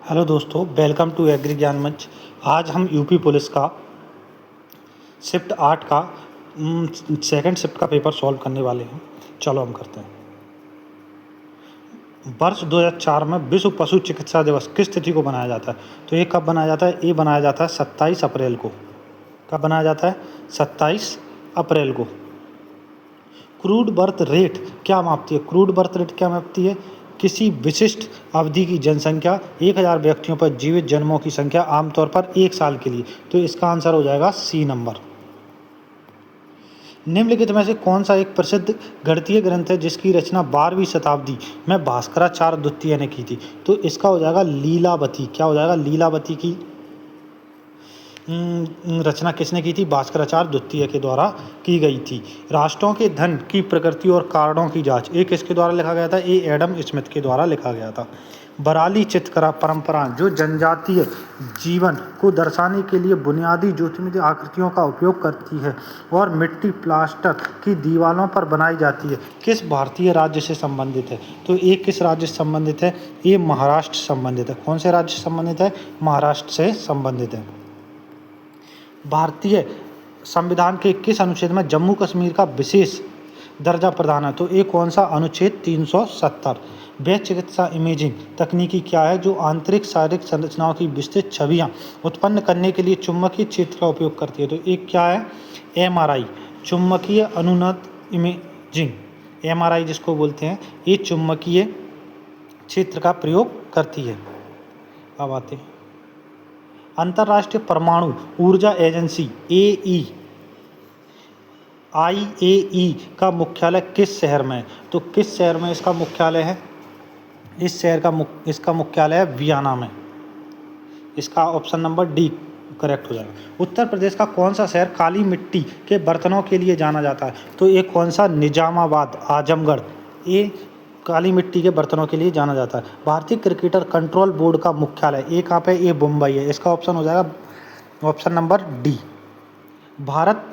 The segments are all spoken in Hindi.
हेलो दोस्तों, वेलकम टू एग्री ज्ञान मंच। आज हम यूपी पुलिस का शिफ्ट 8 का सेकंड शिफ्ट का पेपर सॉल्व करने वाले हैं। चलो हम करते हैं। वर्ष 2004 में विश्व पशु चिकित्सा दिवस किस तिथि को बनाया जाता है? तो ये कब बनाया जाता है? ये बनाया जाता है 27 अप्रैल को। कब बनाया जाता है? 27 अप्रैल को। क्रूड बर्थ रेट क्या मापती है? क्रूड बर्थ रेट क्या मापती है? किसी विशिष्ट अवधि की जनसंख्या 1000 व्यक्तियों पर जीवित जन्मों की संख्या आमतौर पर 1 साल के लिए। तो इसका आंसर हो जाएगा सी नंबर। निम्नलिखित में से कौन सा एक प्रसिद्ध गणितीय ग्रंथ है जिसकी रचना 12वीं शताब्दी में भास्कराचार्य द्वितीय ने की थी? तो इसका हो जाएगा लीलावती। क्या हो जाएगा? लीलावती की रचना किसने की थी? भास्कराचार्य द्वितीय के द्वारा की गई थी। राष्ट्रों के धन की प्रकृति और कारणों की जांच ये किसके द्वारा लिखा गया था? ये एडम स्मिथ के द्वारा लिखा गया था। बराली चित्रकला परंपरा जो जनजातीय जीवन को दर्शाने के लिए बुनियादी ज्योतिर्मय आकृतियों का उपयोग करती है और मिट्टी प्लास्टर की दीवारों पर बनाई जाती है, किस भारतीय राज्य से संबंधित है? तो ये किस राज्य से संबंधित है? ये महाराष्ट्र से संबंधित है। कौन से राज्य से संबंधित है? महाराष्ट्र से संबंधित है। भारतीय संविधान के किस अनुच्छेद में जम्मू कश्मीर का विशेष दर्जा प्रदान है? तो ये कौन सा अनुच्छेद? 370। वह चिकित्सा इमेजिंग तकनीकी क्या है जो आंतरिक शारीरिक संरचनाओं की विस्तृत छवियां उत्पन्न करने के लिए चुंबकीय क्षेत्र का उपयोग करती है? तो एक क्या है? MRI, चुंबकीय अनुनाद इमेजिंग। MRI जिसको बोलते हैं, ये चुंबकीय क्षेत्र का प्रयोग करती है। अब आते हैं अंतर्राष्ट्रीय परमाणु ऊर्जा एजेंसी IAEA का मुख्यालय किस शहर में है? तो किस शहर में इसका मुख्यालय है? इसका मुख्यालय है वियना में। इसका ऑप्शन नंबर डी करेक्ट हो जाएगा। उत्तर प्रदेश का कौन सा शहर काली मिट्टी के बर्तनों के लिए जाना जाता है? तो ये कौन सा? निजामाबाद, आजमगढ़, ये काली मिट्टी के बर्तनों के लिए जाना जाता है। भारतीय क्रिकेटर कंट्रोल बोर्ड का मुख्यालय ये कहाँ पे? ये मुंबई है। इसका ऑप्शन हो जाएगा ऑप्शन नंबर डी। भारत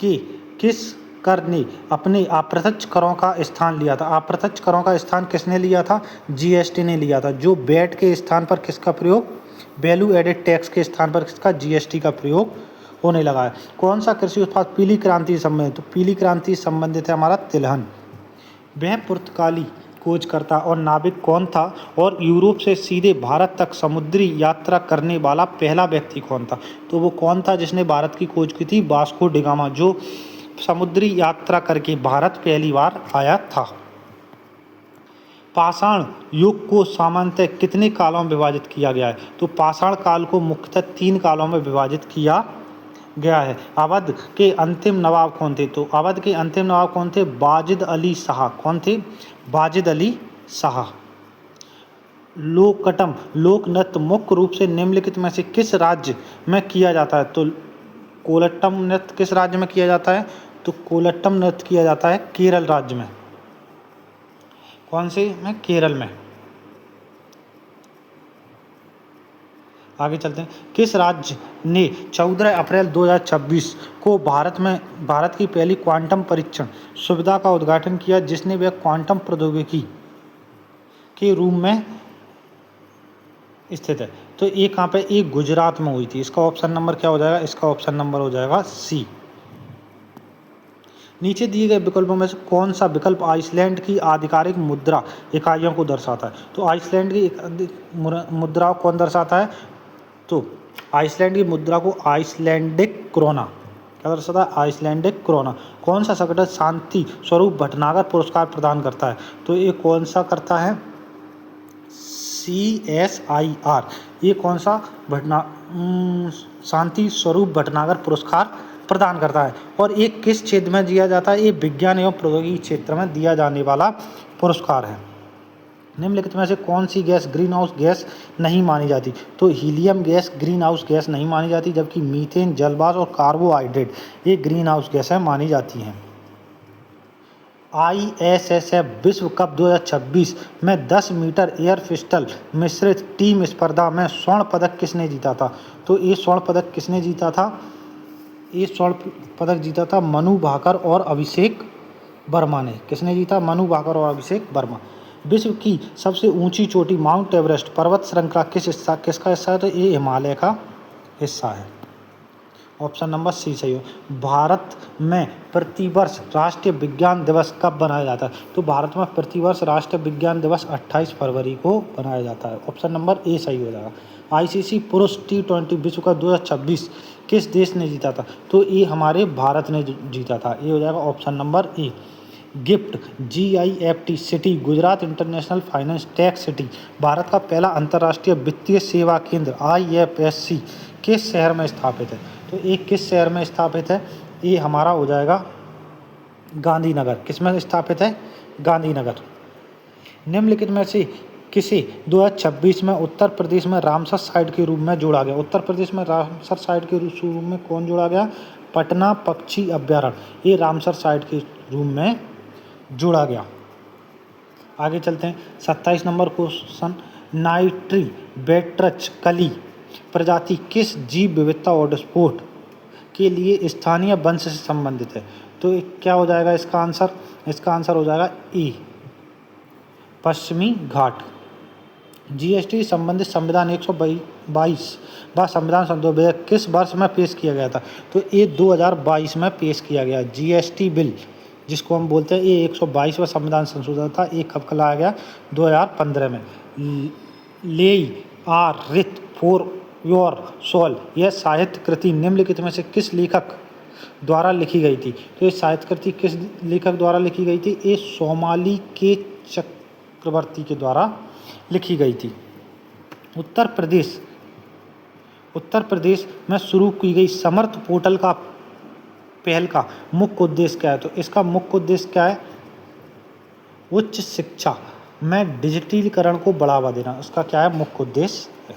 के किस कर ने अपने अप्रत्यक्ष करों का स्थान लिया था? अप्रत्यक्ष करों का स्थान किसने लिया था? GST ने लिया था। जो वैट के स्थान पर किसका प्रयोग? वैल्यू एडेड टैक्स के स्थान पर किसका? GST का प्रयोग होने लगा है। कौन सा कृषि उत्पाद पीली क्रांति से संबंधित? तो पीली क्रांति से संबंधित है हमारा तिलहन। वह पुर्तगाली खोजकर्ता और नाविक कौन था और यूरोप से सीधे भारत तक समुद्री यात्रा करने वाला पहला व्यक्ति कौन था? तो वो कौन था जिसने भारत की खोज की थी? वास्को डी गामा, जो समुद्री यात्रा करके भारत पहली बार आया था। पाषाण युग को सामान्यतः कितने कालों में विभाजित किया गया है? तो पाषाण काल को मुख्यतः 3 कालों में विभाजित किया गया है। अवध के अंतिम नवाब कौन थे? तो अवध के अंतिम नवाब कौन थे? वाजिद अली शाह। कौन थे? वाजिद अली शाह। लोकटम लोक नृत्य मुख्य रूप से निम्नलिखित में से किस राज्य में किया जाता है? तो कोलट्टम नृत्य किस राज्य में किया जाता है? तो कोलट्टम नृत्य किया जाता है केरल राज्य में। कौन से में? केरल में। आगे चलते हैं। किस राज्य ने 14 अप्रैल 2026 को भारत की पहली क्वांटम परीक्षण सुविधा का उद्घाटन किया जिसने वह क्वांटम प्रौद्योगिकी के रूम में स्थित है? तो ये कहाँ पे? ये गुजरात में हुई थी। इसका ऑप्शन नंबर क्या हो जाएगा? इसका ऑप्शन नंबर हो जाएगा सी। नीचे दिए गए विकल्पों में से कौन सा विकल्प आइसलैंड की आधिकारिक मुद्रा इकाइयों को दर्शाता है? तो आइसलैंड की मुद्रा कौन दर्शाता है? तो आइसलैंड की मुद्रा को आइसलैंडिक क्रोना क्या दर्शाता है? Icelandic krona. कौन सा संगठन शांति स्वरूप भटनागर पुरस्कार प्रदान करता है? तो ये कौन सा करता है? CSIR। ये कौन सा शांति स्वरूप भटनागर पुरस्कार प्रदान करता है और ये किस क्षेत्र में दिया जाता है? ये विज्ञान एवं प्रौद्योगिकी क्षेत्र में दिया जाने वाला पुरस्कार है। निम्नलिखित में से कौन सी गैस ग्रीन हाउस गैस नहीं मानी जाती? तो helium gas green house gas नहीं मानी जाती, जबकि मीथेन, जलवाष्प और कार्बोहाइड्रेट ये ग्रीन हाउस गैसें मानी जाती हैं। ISSF विश्व कप 2026 में 10 मीटर एयर पिस्टल मिश्रित टीम स्पर्धा में स्वर्ण पदक किसने जीता था? तो ये स्वर्ण पदक किसने जीता था? ये स्वर्ण पदक जीता था मनु भाकर और अभिषेक वर्मा ने। किसने जीता? मनु भाकर और अभिषेक वर्मा। विश्व की सबसे ऊंची चोटी माउंट एवरेस्ट पर्वत श्रृंखला किसका हिस्सा है? तो ये हिमालय का हिस्सा है। ऑप्शन नंबर सी सही हो। भारत में प्रतिवर्ष राष्ट्रीय विज्ञान दिवस कब मनाया जाता है? तो भारत में प्रतिवर्ष राष्ट्रीय विज्ञान दिवस 28 फरवरी को मनाया जाता है। ऑप्शन नंबर ए सही हो जाएगा। आईसीसी पुरुष T20 विश्व कप 2026 किस देश ने जीता था? तो ये हमारे भारत ने जीता था। ये हो जाएगा option number A. Gift GIFT city Gujarat international finance tech city Bharat का पहला अंतर्राष्ट्रीय वित्तीय सेवा केंद्र IFSC किस शहर में स्थापित है? तो ये किस शहर में स्थापित है? ये हमारा हो जाएगा गांधीनगर। किस में स्थापित है? गांधीनगर। निम्नलिखित में से किसे 2026 में उत्तर प्रदेश में रामसर साइट के रूप में जोड़ा गया? उत्तर प्रदेश में रामसर साइट के रूप में कौन जोड़ा गया? पटना पक्षी अभ्यारण्य। ये रामसर साइट के रूप में जोड़ा गया। आगे चलते हैं। 27 नंबर क्वेश्चन, नाइट्रीबेट्रच कली प्रजाति किस जीव विविधता हॉटस्पॉट के लिए स्थानीय वंश से संबंधित है? तो क्या हो जाएगा इसका आंसर? इसका आंसर हो जाएगा ए, पश्चिमी घाट। GST संबंधित संविधान 122 व संविधान संशोधन किस वर्ष में पेश किया गया था? तो ये 2022 में पेश किया गया। GST बिल जिसको हम बोलते हैं, ये 122वां संविधान संशोधन था। ये कब लाया गया? 2015 में। Lay a wreath for your soul यह साहित्य कृति निम्नलिखित में से किस लेखक द्वारा लिखी गई थी? तो ये साहित्य कृति किस लेखक द्वारा लिखी गई थी? ये सोमाली के चक्रवर्ती के द्वारा लिखी गई थी। उत्तर प्रदेश में शुरू की गई समर्थ पोर्टल का पहल का मुख्य उद्देश्य क्या है? तो इसका मुख्य उद्देश्य क्या है? उच्च शिक्षा में डिजिटलीकरण को बढ़ावा देना। उसका क्या है? मुख्य उद्देश्य है।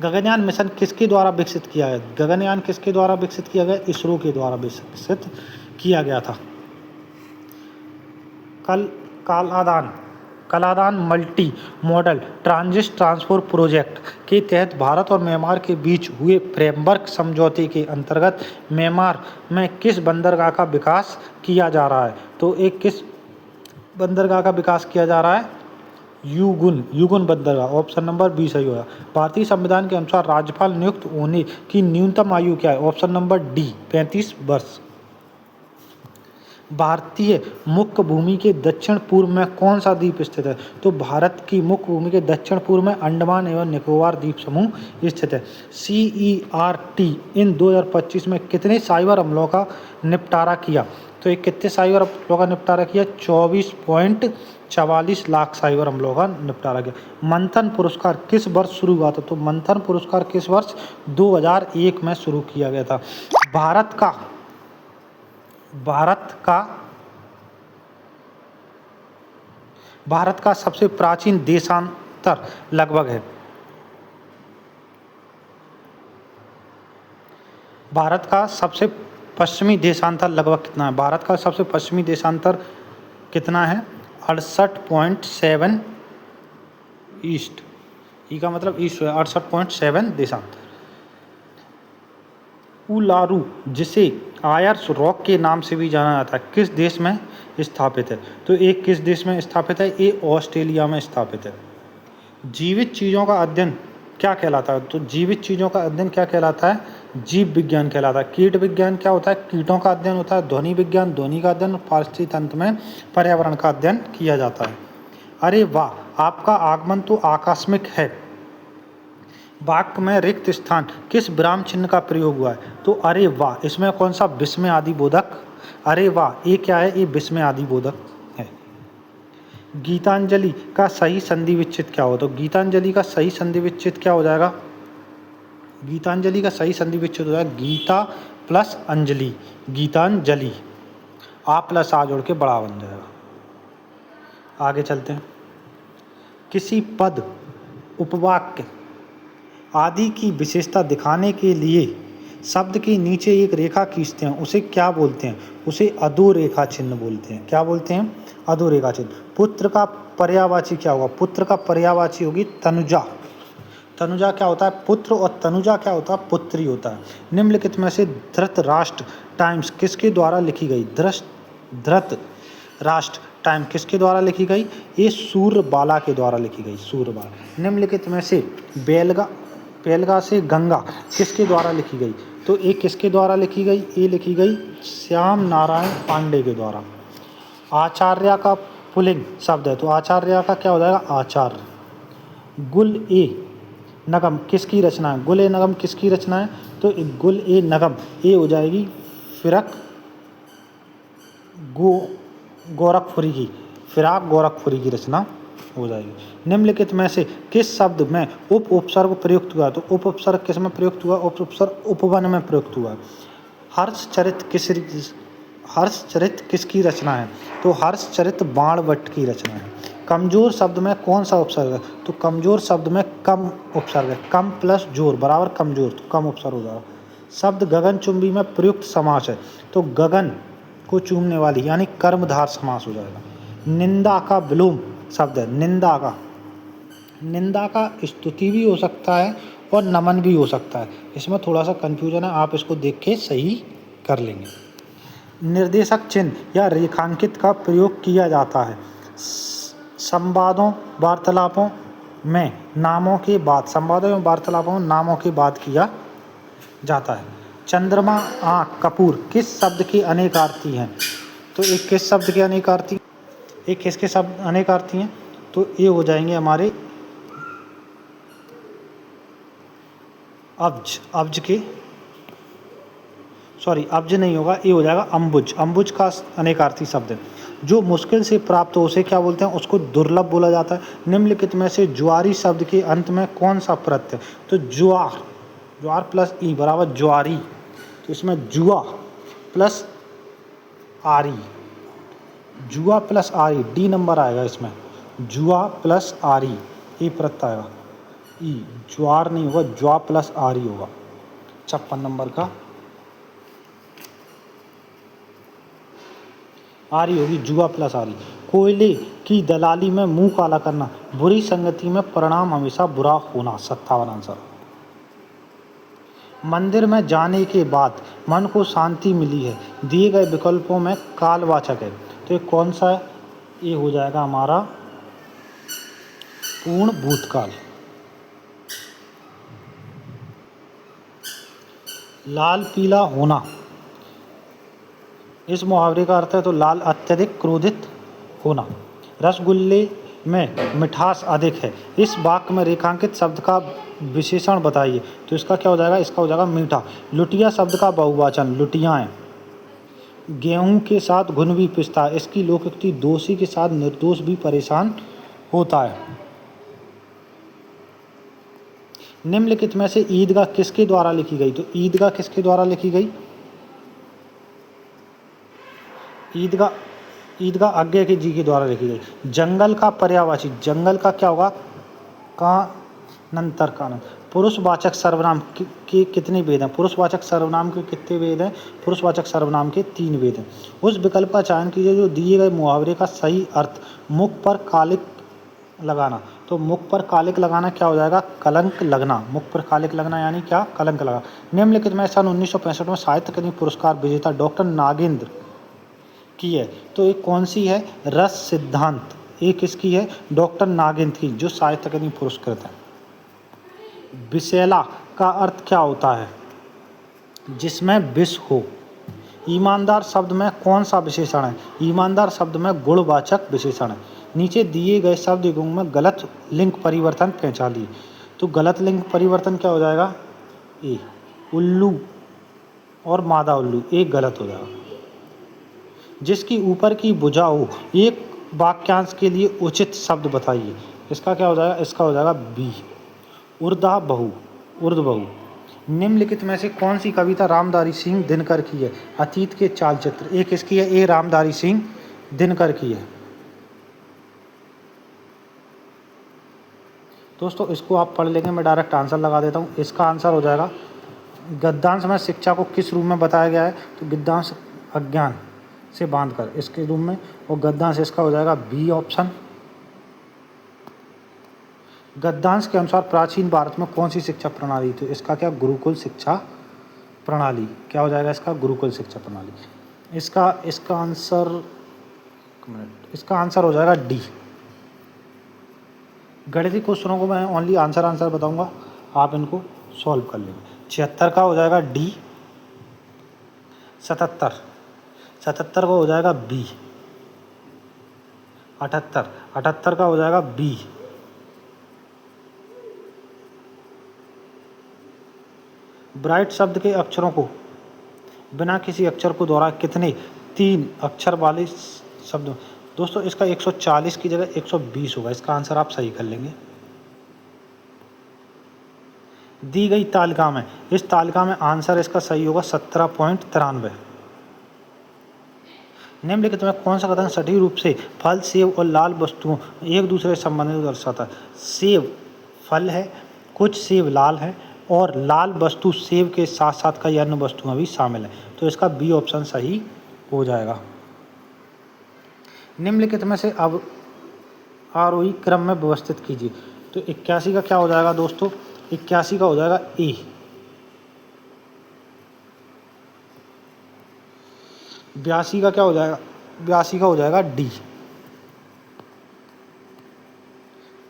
गगनयान मिशन किसके द्वारा विकसित किया गया? गगनयान किसके द्वारा विकसित किया गया? इसरो के द्वारा विकसित किया गया था। Kaladan multi modal transit transport project के तहत भारत और म्यांमार के बीच हुए फ्रेमवर्क समझौते के अंतर्गत म्यांमार में किस बंदरगाह का विकास किया जा रहा है? तो एक किस बंदरगाह का विकास किया जा रहा है? युगुन बंदरगाह। ऑप्शन नंबर बी सही होगा। भारतीय संविधान के अनुसार राज्यपाल नियुक्त होने की न्यूनतम आयु क्या है? ऑप्शन नंबर डी 35 वर्ष। भारतीय मुख्य भूमि के दक्षिण पूर्व में कौन सा द्वीप स्थित है? तो भारत की मुख्य भूमि के दक्षिण पूर्व में अंडमान एवं निकोबार द्वीप समूह स्थित है। CERT इन 2025 में कितने साइबर हमलों का निपटारा किया? तो ये कितने साइबर हमलों का निपटारा किया? 24.44 लाख साइबर हमलों का निपटारा किया। मंथन पुरस्कार किस वर्ष शुरू हुआ था? तो मंथन पुरस्कार किस वर्ष? 2001 में शुरू किया गया था। भारत का सबसे प्राचीन देशांतर लगभग है। भारत का सबसे पश्चिमी देशांतर लगभग कितना है? भारत का सबसे पश्चिमी देशांतर कितना है? 68.7 ईस्ट। ई का मतलब ईस्ट है। 68.7 देशांतर। उलारू जिसे आयर्स रॉक के नाम से भी जाना जाता है किस देश में स्थापित है? तो ये किस देश में स्थापित है? ये ऑस्ट्रेलिया में स्थापित है। जीवित चीज़ों का अध्ययन क्या कहलाता है? तो जीवित चीज़ों का अध्ययन क्या कहलाता है? जीव विज्ञान कहलाता है। कीट विज्ञान क्या होता है? कीटों का अध्ययन होता है। ध्वनि विज्ञान ध्वनि का अध्ययन। पारिस्थितिकी तंत्र में पर्यावरण का अध्ययन किया जाता है। अरे वाह, आपका आगमन तो आकस्मिक है। वाक्य में रिक्त स्थान किस विराम चिन्ह का प्रयोग हुआ है? तो अरे वाह, इसमें कौन सा विस्मय आदि बोधक? अरे वाह, ये क्या है? ये विस्मय आदि बोधक है। गीतांजलि का सही संधि विच्छेद क्या हो? तो गीतांजलि का सही संधि विच्छेद क्या हो जाएगा? गीतांजलि का सही संधि विच्छेद हो जाएगा गीता प्लस अंजलि, गीतांजलि। आ प्लस आ जोड़ के बड़ा बन जाएगा। आगे चलते हैं। किसी पद, उपवाक्य आदि की विशेषता दिखाने के लिए शब्द के नीचे एक रेखा खींचते हैं, उसे क्या बोलते हैं? उसे अधोरेखा चिन्ह बोलते हैं। क्या बोलते हैं? अधोरेखा चिन्ह। पुत्र का पर्यायवाची क्या होगा? पुत्र का पर्यायवाची होगी तनुजा। तनुजा क्या होता है? पुत्र। और तनुजा क्या होता है? पुत्री होता है। निम्नलिखित में से धृतराष्ट्र टाइम्स किसके द्वारा लिखी गई? धृतराष्ट्र टाइम किसके द्वारा लिखी गई? ये सूर्यबाला के द्वारा लिखी गई, सूर्यबाला। निम्नलिखित में से बेलगा से गंगा किसके द्वारा लिखी गई? तो ये किसके द्वारा लिखी गई? ये लिखी गई श्याम नारायण पांडे के द्वारा। आचार्य का पुल्लिंग शब्द है, तो आचार्य का क्या हो जाएगा? आचार्य। गुल ए नगम किसकी रचना है? गुल ए नगम किसकी रचना है? तो गुल ए नगम ये हो जाएगी फिराक गोरखपुरी की, फिराक गोरखपुरी की रचना हो जाएगी। निम्नलिखित में से किस शब्द में उपसर्ग प्रयुक्त हुआ? तो उपसर्ग किस में प्रयुक्त हुआ? उपसर्ग उपवन में प्रयुक्त हुआ। हर्षचरित किसकी रचना है? तो हर्षचरित बाणभट्ट की रचना है। कमजोर शब्द में कौन सा उपसर्ग है? तो कमजोर शब्द में कम उपसर्ग है। कम प्लस जोर बराबर कमजोर, तो कम उपसर्ग हो जाएगा। शब्द गगनचुंबी में प्रयुक्त समास है, तो गगन को चूमने वाली यानी कर्मधार समास हो जाएगा। निंदा का विलोम शब्द है, निंदा का स्तुति भी हो सकता है और नमन भी हो सकता है। इसमें थोड़ा सा कंफ्यूजन है, आप इसको देख के सही कर लेंगे। निर्देशक चिन्ह या रेखांकित का प्रयोग किया जाता है संवादों वार्तालापों में नामों के बाद, संवादों एवं वार्तालापों में नामों के बाद किया जाता है। चंद्रमा आँख कपूर किस शब्द की अनेकार्थी हैं? तो एक किस शब्द के अनेकार्थी, एक किसके शब्द अनेकार्थी हैं? तो ये हो जाएंगे हमारे अब्ज के, सॉरी अब्ज नहीं होगा, ये हो जाएगा अम्बुज। अम्बुज का अनेकार्थी शब्द है। जो मुश्किल से प्राप्त हो उसे क्या बोलते हैं? उसको दुर्लभ बोला जाता है। निम्नलिखित में से ज्वारी शब्द के अंत में कौन सा प्रत्यय? तो ज्वार प्लस ई बराबर ज्वारी, तो इसमें जुआ प्लस आरी, जुआ प्लस आरी डी नंबर आएगा इसमें। जुआ प्लस आरी ये प्रत्यय आएगा, ई ज्वार नहीं होगा, ज्वा प्लस आरी होगा। 56 नंबर का आरी होगी, जुआ प्लस आरी। कोयले की दलाली में मुंह काला करना, बुरी संगति में परिणाम हमेशा बुरा होना। 57 आंसर। मंदिर में जाने के बाद मन को शांति मिली है, दिए गए विकल्पों में कालवाचक है, तो ये कौन सा है? ये हो जाएगा हमारा पूर्ण भूतकाल। लाल पीला होना, इस मुहावरे का अर्थ है तो लाल अत्यधिक क्रोधित होना। रसगुल्ले में मिठास अधिक है, इस वाक्य में रेखांकित शब्द का विशेषण बताइए। तो इसका क्या हो जाएगा? इसका हो जाएगा मीठा। लुटिया शब्द का बहुवचन लुटियाएँ। गेहूं के साथ घुन भी पिसता है, इसकी लोकोक्ति दोषी के साथ निर्दोष भी परेशान होता है। निम्नलिखित में से ईदगाह किसके द्वारा लिखी गई? तो ईदगाह किसके द्वारा लिखी गई? ईदगाह आज्ञा के जी के द्वारा लिखी गई। जंगल का पर्यायवाची, जंगल का क्या होगा? कानंतर कानन। पुरुषवाचक सर्वनाम के कितने वेद हैं? पुरुषवाचक सर्वनाम के कितने वेद हैं? पुरुषवाचक सर्वनाम के 3 वेद हैं। उस विकल्प का चयन कीजिए जो दिए गए मुहावरे का सही अर्थ। मुख पर कालिक लगाना, तो मुख पर कालिक लगाना क्या हो जाएगा? कलंक लगना। मुख पर कालिक लगना यानी क्या? कलंक लगा। निम्नलिखित में सन 1965 में साहित्य अकादमी पुरस्कार विजेता डॉक्टर नागेंद्र की है, तो एक कौन सी है? रस सिद्धांत। एक किसकी है? डॉक्टर नागेंद्र की, जो साहित्य अकादमी पुरस्कृत है। विषैला का अर्थ क्या होता है? जिसमें विष हो। ईमानदार शब्द में कौन सा विशेषण है? ईमानदार शब्द में गुणवाचक विशेषण है। नीचे दिए गए शब्द युग्म में गलत लिंग परिवर्तन पहचानिए। तो गलत लिंग परिवर्तन क्या हो जाएगा? ए उल्लू और मादा उल्लू, एक गलत हो जाएगा। जिसकी ऊपर की भुजा हो, एक वाक्यांश के लिए उचित शब्द बताइए। इसका क्या हो जाएगा? इसका हो जाएगा बी ऊर्ध्वबाहु, ऊर्ध्वबाहु। निम्नलिखित में से कौन सी कविता रामधारी सिंह दिनकर की है? अतीत के चालचित्र। एक किसकी है? ए रामधारी सिंह दिनकर की है। दोस्तों इसको आप पढ़ लेंगे, मैं डायरेक्ट आंसर लगा देता हूँ। इसका आंसर हो जाएगा गद्यांश में शिक्षा को किस रूप में बताया गया है? तो गद्यांश अज्ञान से बांधकर, इसके रूप में। और गद्यांश इसका हो जाएगा बी ऑप्शन। गद्यांश के अनुसार प्राचीन भारत में कौन सी शिक्षा प्रणाली थी? इसका क्या? गुरुकुल शिक्षा प्रणाली। क्या हो जाएगा इसका? गुरुकुल शिक्षा प्रणाली। इसका आंसर एक मिनट, इसका आंसर हो जाएगा डी। गणितीय क्वेश्चनों को मैं ओनली आंसर बताऊंगा, आप इनको सॉल्व कर लेंगे। 76 का हो जाएगा डी। 77 का हो जाएगा बी। 78 का हो जाएगा बी। ब्राइट शब्द के अक्षरों को बिना किसी अक्षर को दोहराए कितने 3 अक्षर वाले शब्द। दोस्तों इसका 140 की जगह 120 होगा, इसका आंसर आप सही कर लेंगे। दी गई तालिका में, इस तालिका में आंसर इसका सही होगा 17.93। निम्नलिखित में कौन सा कथन सटीक रूप से फल, सेब और लाल वस्तुओं एक दूसरे से संबंधित दर्शाता है? सेब फल है, कुछ सेब लाल है और लाल वस्तु सेब के साथ साथ कई अन्य वस्तुएं भी शामिल हैं, तो इसका बी ऑप्शन सही हो जाएगा। निम्नलिखित में से अब आरोही क्रम में व्यवस्थित कीजिए। तो 81 का क्या हो जाएगा दोस्तों? 81 का हो जाएगा ए। 82 का क्या हो जाएगा? 82 का हो जाएगा डी।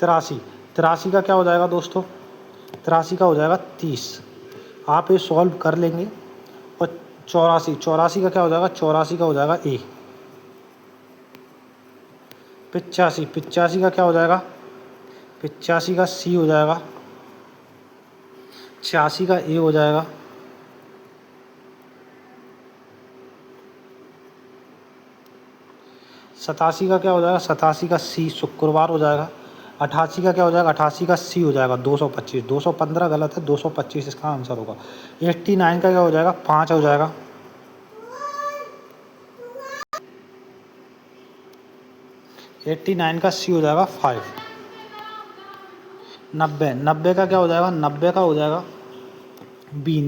83 का क्या हो जाएगा दोस्तों? 83 का हो जाएगा 30। आप ये सॉल्व कर लेंगे। और 84 का क्या हो जाएगा? 84 का हो जाएगा ए। 85 का क्या हो जाएगा? 85 का सी हो जाएगा। 86 का ए हो जाएगा। 87 का क्या हो जाएगा? 87 का सी शुक्रवार हो जाएगा। 88 का क्या हो जाएगा? 88 का सी हो जाएगा 225। 215 गलत है, 225 इसका आंसर होगा। 89 का क्या हो जाएगा? 5 हो जाएगा। 89 का सी हो जाएगा 5। 90 का क्या हो जाएगा? 90 का हो जाएगा बी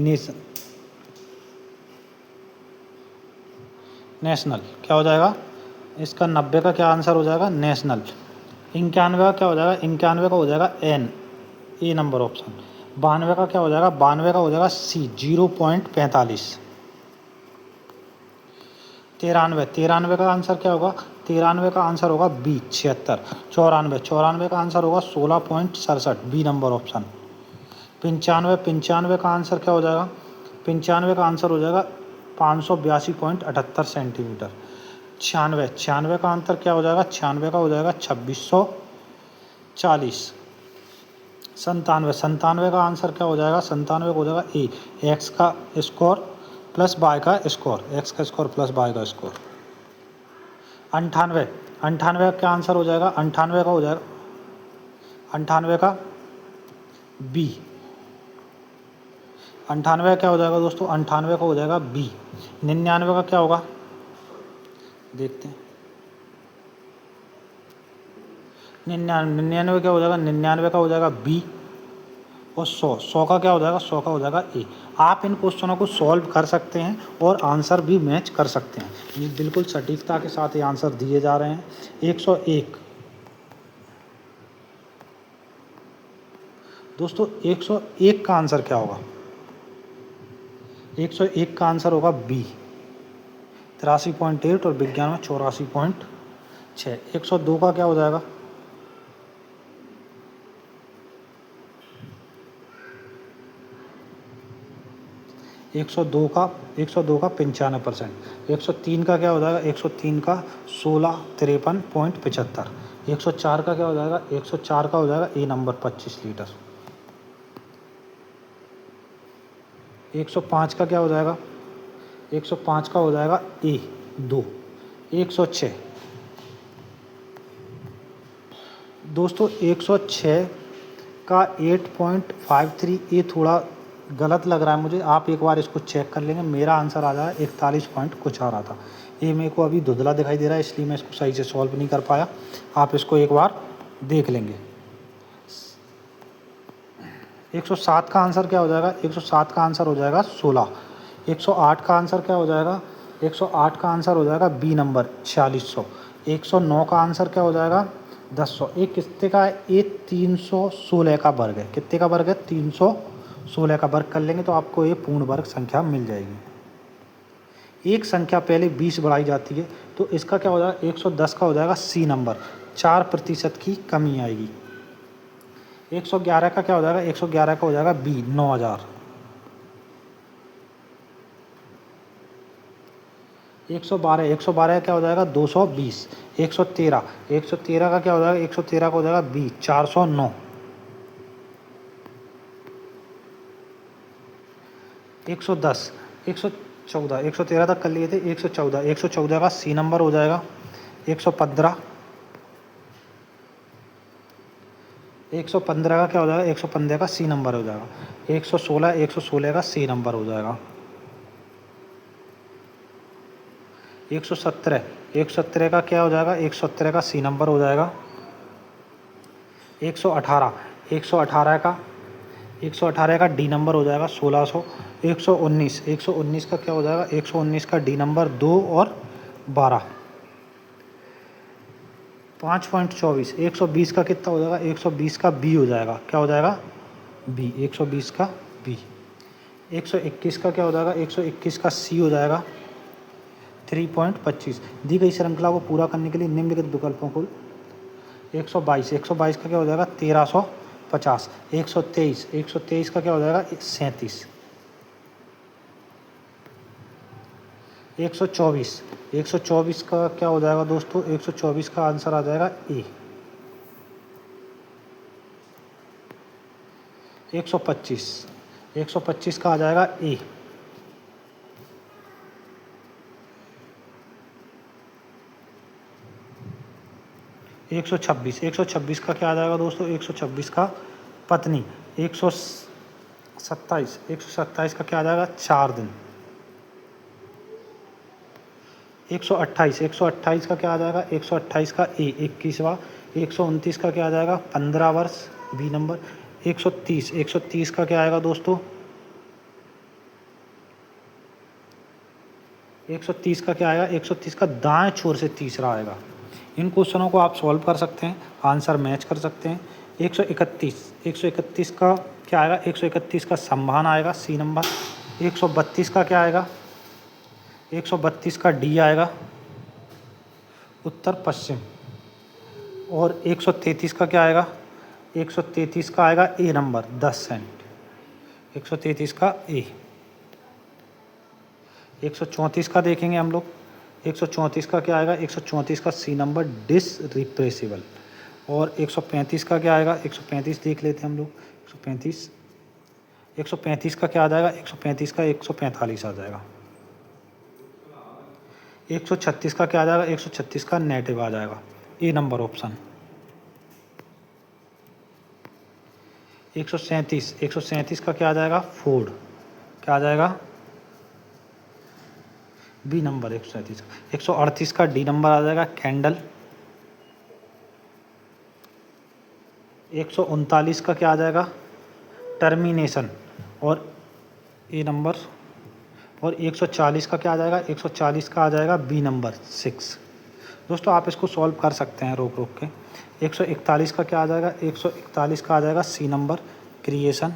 नेशनल। क्या हो जाएगा इसका? 90 का क्या आंसर हो जाएगा? नेशनल। 91 का क्या हो जाएगा? 91 का हो जाएगा एन, ए नंबर ऑप्शन। 92 का क्या हो जाएगा? 92 का हो जाएगा सी 0.45। 93 का आंसर क्या होगा? 93 का आंसर होगा बी 76। 94 का आंसर होगा 16.67, बी नंबर ऑप्शन। 95 का आंसर क्या हो जाएगा? 95 का आंसर हो जाएगा 582.78 सेंटीमीटर। 96 का आंसर क्या हो जाएगा? 96 का हो जाएगा 2640। 97 का आंसर क्या हो जाएगा? 97 का हो जाएगा ए, एक्स का स्कोर प्लस वाई का स्कोर, एक्स का स्कोर प्लस वाई का स्कोर। 98 का क्या आंसर हो जाएगा? 98 का हो जाएगा 98 का बी। 98 का क्या हो जाएगा दोस्तों? 98 का हो जाएगा बी। 99 का क्या होगा देखते हैं। 99 क्या हो जाएगा? 99 का हो जाएगा बी। और 100 का क्या हो जाएगा? 100 का हो जाएगा ए। आप इन क्वेश्चनों को सॉल्व कर सकते हैं और आंसर भी मैच कर सकते हैं। ये बिल्कुल सटीकता के साथ ये आंसर दिए जा रहे हैं। 101 दोस्तों 101 का आंसर क्या होगा? 101 का आंसर होगा बी 83.8 और विज्ञान में 84.6। 102 का क्या हो जाएगा? 102 का 95%। 103 का क्या हो जाएगा? 103 का 1653.75। 104 का क्या हो जाएगा? 104 का हो जाएगा ए नंबर 25 लीटर। 105 का क्या हो जाएगा? 105 का हो जाएगा ए 2। 106 दोस्तों 106 का 8.53, ये थोड़ा गलत लग रहा है मुझे। आप एक बार इसको चेक कर लेंगे। मेरा आंसर आ जाएगा 41 पॉइंट कुछ आ रहा था। ये मेरे को अभी धुंधला दिखाई दे रहा है, इसलिए मैं इसको सही से सॉल्व नहीं कर पाया। आप इसको एक बार देख लेंगे। 107 का आंसर क्या हो जाएगा? 107 का आंसर हो जाएगा 16। 108 का आंसर क्या हो जाएगा? 108 का आंसर हो जाएगा बी नंबर 4600। 109 का आंसर क्या हो जाएगा? 1000। एक कितने का है? ये 316 का वर्ग है। कितने का वर्ग है? 316 का वर्ग कर लेंगे तो आपको ये पूर्ण वर्ग संख्या मिल जाएगी। एक संख्या पहले 20 बढ़ाई जाती है तो इसका क्या हो जाएगा, 110 का हो जाएगा सी नंबर, 4% की कमी आएगी। 111 का क्या हो जाएगा, 111 का हो जाएगा बी, 9000। 112 का क्या हो जाएगा, 220। 113 का क्या हो जाएगा, 113 का हो जाएगा बी, 409। 110, 114, 113 तक कर लिए थे, 114 का सी नंबर हो जाएगा। 115 का क्या हो जाएगा, 115 का सी नंबर हो जाएगा। 116 का सी नंबर हो जाएगा। 117 का क्या हो जाएगा, 117 का सी नंबर हो जाएगा। 118 का डी नंबर हो जाएगा, 1600। 119 का क्या हो जाएगा, 119 का डी नंबर 2 और 12, 5.24। 120 का कितना हो जाएगा, 120 का बी हो जाएगा, क्या हो जाएगा बी, 120 का बी। 121 का क्या हो जाएगा, 121 का सी हो जाएगा, 3.25। दी गई श्रृंखला को पूरा करने के लिए निम्नलिखित विकल्पों को 122 का क्या हो जाएगा, 1350। 123 का क्या हो जाएगा, 37। 124 का क्या हो जाएगा दोस्तों, 124 का आंसर आ जाएगा ए। 125 का आ जाएगा ए। 126 का क्या आ जाएगा दोस्तों, 126 का पत्नी। 127 का क्या आ जाएगा, 4 दिन। 128 का क्या आ जाएगा, 128 का ए, 21वां। 129 का क्या आ जाएगा, 15 वर्ष, बी नंबर। 130 का क्या आएगा दोस्तों, 130 का क्या आएगा, 130 का दाएं छोर से तीसरा आएगा। इन क्वेश्चनों को आप सॉल्व कर सकते हैं, आंसर मैच कर सकते हैं। 131 का क्या आएगा, 131 का संभान आएगा, सी नंबर। 132 का क्या आएगा, 132 का डी आएगा, उत्तर पश्चिम। और 133 का क्या आएगा, 133 का आएगा ए नंबर, 10 सेंट। 133 का ए। 134 का देखेंगे हम लोग, 134 का क्या आएगा, 134 का सी नंबर, डिसरिप्रेसिबल। और 135 का क्या आएगा, 135 देख लेते हैं हम लोग। 135 का क्या आ जाएगा, 135 का 145 आ जाएगा। 136 का क्या आ जाएगा, 136 का नेटिव आ जाएगा, ए नंबर ऑप्शन। 137 का क्या आ जाएगा, फोर्ड, क्या आ जाएगा बी नंबर 137। 138 का डी नंबर आ जाएगा, कैंडल। 139 का क्या आ जाएगा, टर्मिनेशन, और ए नंबर। और 140 का क्या आ जाएगा, 140 का आ जाएगा बी नंबर, 6। दोस्तों आप इसको सॉल्व कर सकते हैं रोक रोक के। 141 का क्या आ जाएगा, 141 का आ जाएगा सी नंबर, क्रिएशन।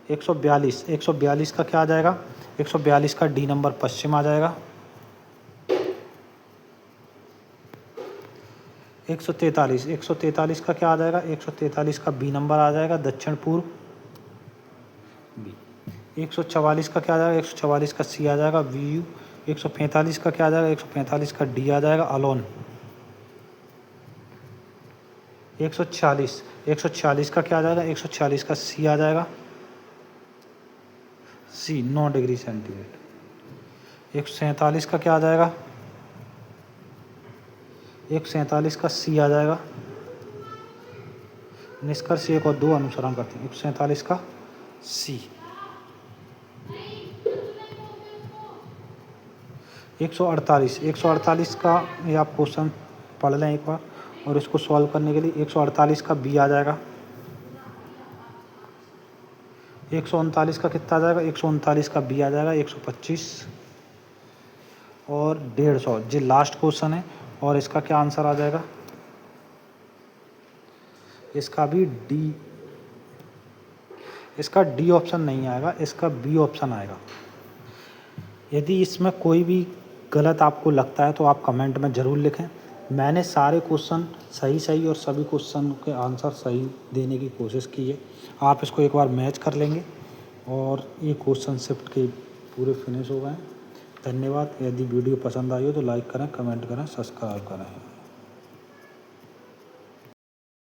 142 का क्या आ जाएगा, 142 का डी नंबर, पश्चिम आ जाएगा। 143 का क्या आ जाएगा, 143 का बी नंबर आ जाएगा, दक्षिण पूर्व, बी। 144 का क्या आ जाएगा, 144 का सी आ जाएगा, वी यू। 145 का क्या आ जाएगा, 145 का डी आ जाएगा, अलोन। 146 का क्या आ जाएगा, 146 का सी आ जाएगा, सी, 9 डिग्री सेंटीग्रेड। 147 का क्या आ जाएगा, 147 का सी आ जाएगा। निष्कर्ष 1 और 2 अनुसरण करते हैं। 147 का सी। 148 का ये आप क्वेश्चन पढ़ लें एक बार, और इसको सॉल्व करने के लिए 148 का बी आ जाएगा। 139 का कितना आ जाएगा, 139 का बी आ जाएगा, 125 और 150। जी लास्ट क्वेश्चन है, और इसका क्या आंसर आ जाएगा, इसका भी डी। इसका डी ऑप्शन नहीं आएगा, इसका बी ऑप्शन आएगा। यदि इसमें कोई भी गलत आपको लगता है तो आप कमेंट में ज़रूर लिखें। मैंने सारे क्वेश्चन सही और सभी क्वेश्चन के आंसर सही देने की कोशिश की है। आप इसको एक बार मैच कर लेंगे और ये क्वेश्चन शिफ्ट के पूरे फिनिश हो गए हैं। धन्यवाद। यदि वीडियो पसंद आई हो तो लाइक करें, कमेंट करें, सब्सक्राइब करें।